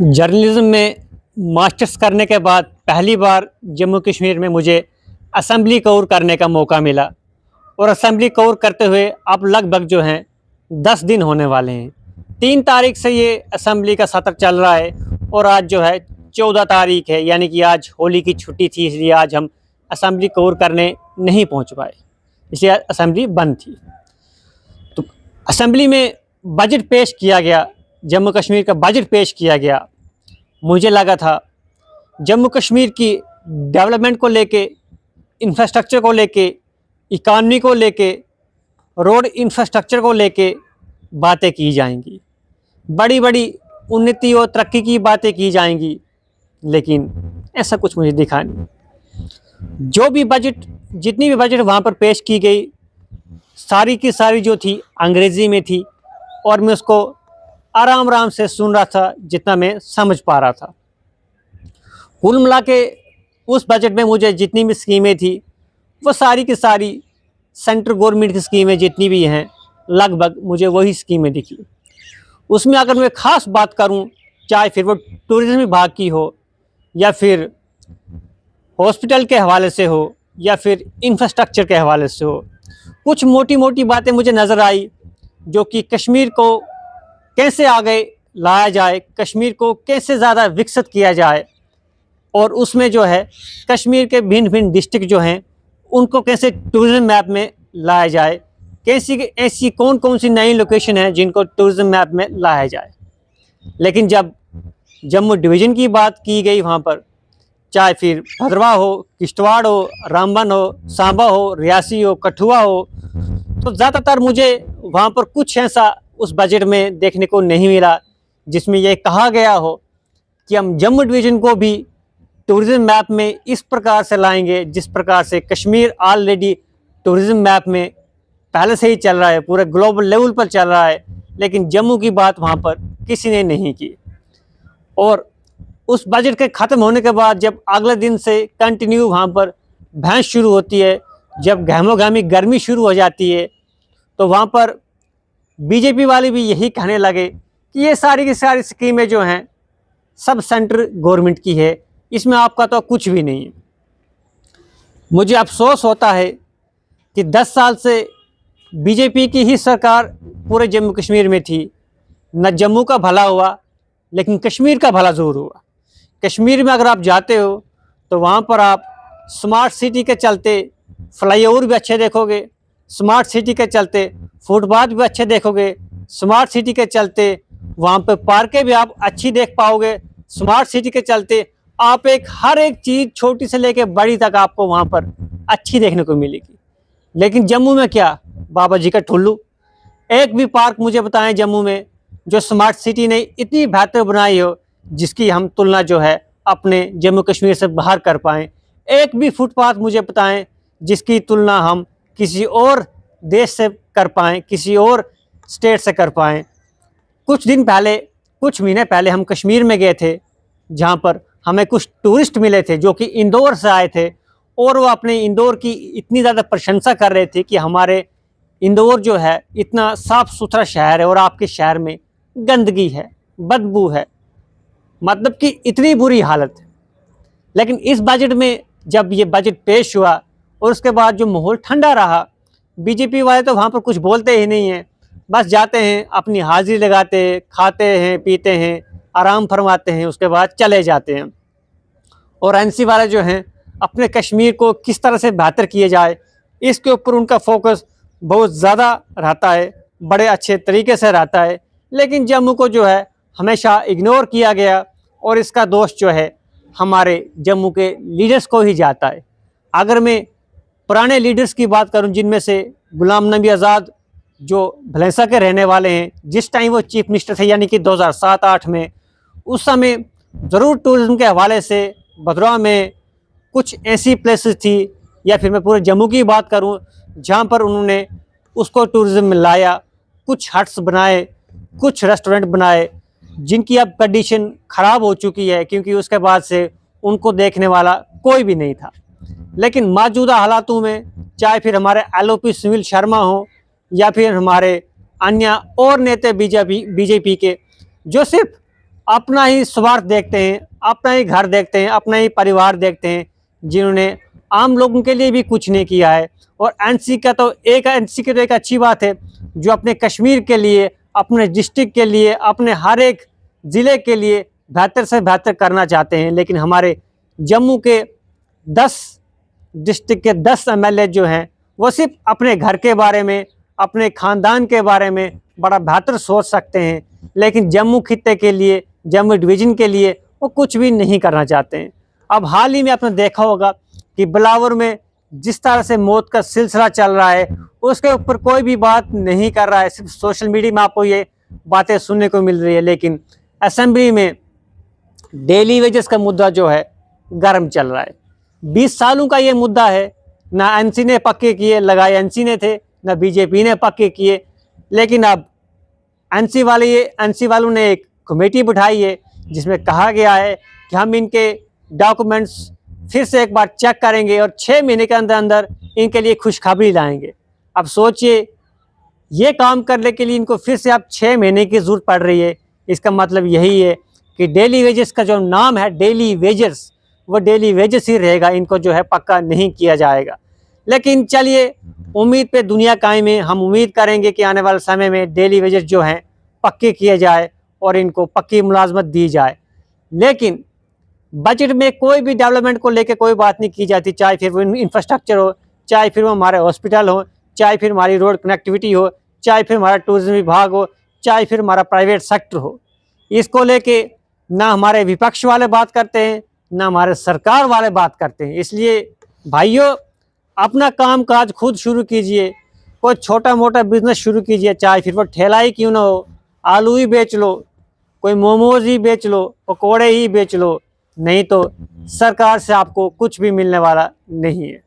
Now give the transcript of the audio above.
Journalism में masters करने के बाद पहली बार जम्मू कश्मीर में मुझे असेंबली कवर करने का मौका मिला और असेंबली कवर करते हुए अब लगभग जो हैं 10 दिन होने वाले हैं। 3 तारीख से ये असेंबली का सत्र चल रहा है और आज जो है 14 तारीख है, यानी कि आज होली की छुट्टी थी, इसलिए आज हम असेंबली कवर करने नहीं पहुंच पाए, इसलिए असेंबली बंद थी। तो असेंबली में बजट पेश किया गया, जम्मू कश्मीर का बजट पेश किया गया। मुझे लगा था जम्मू कश्मीर की डेवलपमेंट को लेके, इंफ्रास्ट्रक्चर को लेके, इकानमी को लेके, रोड इंफ्रास्ट्रक्चर को लेके बातें की जाएंगी, बड़ी बड़ी उन्नति और तरक्की की बातें की जाएंगी, लेकिन ऐसा कुछ मुझे दिखा नहीं। जो भी बजट, जितनी भी बजट वहाँ पर पेश की गई, सारी की सारी जो थी अंग्रेज़ी में थी और मैं उसको आराम आराम से सुन रहा था जितना मैं समझ पा रहा था। कुल मिला के उस बजट में मुझे जितनी भी स्कीमें थी वो सारी की सारी सेंट्रल गवर्नमेंट की स्कीमें जितनी भी हैं, लगभग मुझे वही स्कीमें दिखी। उसमें अगर मैं ख़ास बात करूं, चाहे फिर वो टूरिज़्म विभाग की हो या फिर हॉस्पिटल के हवाले से हो या फिर इंफ्रास्ट्रक्चर के हवाले से हो, कुछ मोटी मोटी बातें मुझे नज़र आई जो कि कश्मीर को कैसे आगे लाया जाए, कश्मीर को कैसे ज़्यादा विकसित किया जाए और उसमें जो है कश्मीर के भिन्न भिन्न डिस्ट्रिक्ट जो हैं उनको कैसे टूरिज़्म मैप में लाया जाए, कैसी ऐसी कौन कौन सी नई लोकेशन है जिनको टूरिज़्म मैप में लाया जाए। लेकिन जब जम्मू डिवीज़न की बात की गई वहाँ पर, चाहे फिर भद्रवाह हो, किश्तवाड़ हो, रामबन हो, सांबा हो, रियासी हो, कठुआ हो, तो ज़्यादातर मुझे वहाँ पर कुछ ऐसा उस बजट में देखने को नहीं मिला जिसमें यह कहा गया हो कि हम जम्मू डिवीज़न को भी टूरिज़्म मैप में इस प्रकार से लाएंगे जिस प्रकार से कश्मीर ऑलरेडी टूरिज़्म मैप में पहले से ही चल रहा है, पूरे ग्लोबल लेवल पर चल रहा है। लेकिन जम्मू की बात वहाँ पर किसी ने नहीं की। और उस बजट के ख़त्म होने के बाद जब अगले दिन से कंटिन्यू वहाँ पर बहस शुरू होती है, जब गहमोगहमी गर्मी शुरू हो जाती है, तो वहाँ पर बीजेपी वाले भी यही कहने लगे कि ये सारी की सारी स्कीमें जो हैं सब सेंट्रल गवर्नमेंट की है, इसमें आपका तो कुछ भी नहीं है। मुझे अफसोस होता है कि 10 साल से बीजेपी की ही सरकार पूरे जम्मू कश्मीर में थी। न जम्मू का भला हुआ, लेकिन कश्मीर का भला ज़रूर हुआ। कश्मीर में अगर आप जाते हो तो वहाँ पर आप स्मार्ट सिटी के चलते फ्लाईओवर भी अच्छे देखोगे, स्मार्ट सिटी के चलते फुटपाथ भी अच्छे देखोगे, स्मार्ट सिटी के चलते वहाँ पे पार्कें भी आप अच्छी देख पाओगे, स्मार्ट सिटी के चलते आप हर एक चीज़ छोटी से लेके बड़ी तक आपको वहाँ पर अच्छी देखने को मिलेगी। लेकिन जम्मू में क्या, बाबा जी का ठुल्लू। एक भी पार्क मुझे बताएं जम्मू में जो स्मार्ट सिटी ने इतनी बेहतर बनाई हो जिसकी हम तुलना जो है अपने जम्मू कश्मीर से बाहर कर पाएँ। एक भी फुटपाथ मुझे बताएं जिसकी तुलना हम किसी और देश से कर पाएँ, किसी और स्टेट से कर पाएँ। कुछ दिन पहले, कुछ महीने पहले हम कश्मीर में गए थे, जहाँ पर हमें कुछ टूरिस्ट मिले थे जो कि इंदौर से आए थे और वो अपने इंदौर की इतनी ज़्यादा प्रशंसा कर रहे थे कि हमारे इंदौर जो है इतना साफ़ सुथरा शहर है और आपके शहर में गंदगी है, बदबू है, मतलब कि इतनी बुरी हालत है। लेकिन इस बजट में जब ये बजट पेश हुआ और उसके बाद जो माहौल ठंडा रहा, बीजेपी वाले तो वहाँ पर कुछ बोलते ही नहीं हैं, बस जाते हैं, अपनी हाजिरी लगाते हैं, खाते हैं, पीते हैं, आराम फरमाते हैं, उसके बाद चले जाते हैं। और एनसी वाले जो हैं अपने कश्मीर को किस तरह से बेहतर किए जाए इसके ऊपर उनका फोकस बहुत ज़्यादा रहता है, बड़े अच्छे तरीके से रहता है। लेकिन जम्मू को जो है हमेशा इग्नोर किया गया और इसका दोष जो है हमारे जम्मू के लीडर्स को ही जाता है। अगर मैं पुराने लीडर्स की बात करूं, जिनमें से गुलाम नबी आज़ाद जो भलेंसा के रहने वाले हैं, जिस टाइम वो चीफ मिनिस्टर थे यानी कि 2007-8 में, उस समय ज़रूर टूरिज़्म के हवाले से भद्रवाह में कुछ ऐसी प्लेसेस थी, या फिर मैं पूरे जम्मू की बात करूं जहां पर उन्होंने उसको टूरिज़्म में लाया, कुछ हट्स बनाए, कुछ रेस्टोरेंट बनाए जिनकी अब कंडीशन ख़राब हो चुकी है क्योंकि उसके बाद से उनको देखने वाला कोई भी नहीं था। लेकिन मौजूदा हालातों में चाहे फिर हमारे LOP सुनील शर्मा हो या फिर हमारे अन्य और नेता बीजेपी के, जो सिर्फ अपना ही स्वार्थ देखते हैं, अपना ही घर देखते हैं, अपना ही परिवार देखते हैं, जिन्होंने आम लोगों के लिए भी कुछ नहीं किया है। और एनसी की तो एक अच्छी बात है, जो अपने कश्मीर के लिए, अपने डिस्ट्रिक्ट के लिए, अपने हर एक ज़िले के लिए बेहतर से बेहतर करना चाहते हैं। लेकिन हमारे जम्मू के 10 डिस्ट्रिक्ट के 10 एमएलए जो हैं, वो सिर्फ अपने घर के बारे में, अपने ख़ानदान के बारे में बड़ा बेहतर सोच सकते हैं, लेकिन जम्मू खित्ते के लिए, जम्मू डिवीज़न के लिए वो कुछ भी नहीं करना चाहते हैं। अब हाल ही में आपने देखा होगा कि बिलावर में जिस तरह से मौत का सिलसिला चल रहा है, उसके ऊपर कोई भी बात नहीं कर रहा है। सिर्फ सोशल मीडिया में आपको ये बातें सुनने को मिल रही है, लेकिन असेंबली में डेली वेजेस का मुद्दा जो है गर्म चल रहा है। 20 सालों का ये मुद्दा है, ना एनसी ने पक्के किए, लगाए एनसी ने थे, ना बीजेपी ने पक्के किए। लेकिन अब एनसी वालों ने एक कमेटी बिठाई है, जिसमें कहा गया है कि हम इनके डॉक्यूमेंट्स फिर से एक बार चेक करेंगे और 6 महीने के अंदर अंदर इनके लिए खुशखबरी लाएंगे। अब सोचिए, ये काम करने के लिए इनको फिर से अब 6 महीने की ज़रूरत पड़ रही है। इसका मतलब यही है कि डेली वेजेस का जो नाम है डेली वेजेस, वो डेली वेजेस ही रहेगा, इनको जो है पक्का नहीं किया जाएगा। लेकिन चलिए, उम्मीद पे दुनिया कायम है। हम उम्मीद करेंगे कि आने वाले समय में डेली वेजेस जो हैं पक्के किए जाए और इनको पक्की मुलाजमत दी जाए। लेकिन बजट में कोई भी डेवलपमेंट को लेकर कोई बात नहीं की जाती, चाहे फिर वो इंफ्रास्ट्रक्चर हो, चाहे फिर वो हमारे हॉस्पिटल हो, चाहे फिर हमारी रोड कनेक्टिविटी हो, चाहे फिर हमारा टूरिज्म विभाग हो, चाहे फिर हमारा प्राइवेट सेक्टर हो। इसको लेके ना हमारे विपक्ष वाले बात करते हैं, ना हमारे सरकार वाले बात करते हैं। इसलिए भाइयों, अपना काम काज खुद शुरू कीजिए, कोई छोटा मोटा बिजनेस शुरू कीजिए, चाहे फिर वो ठेला ही क्यों ना हो, आलू ही बेच लो, कोई मोमोज ही बेच लो, पकौड़े ही बेच लो, नहीं तो सरकार से आपको कुछ भी मिलने वाला नहीं है।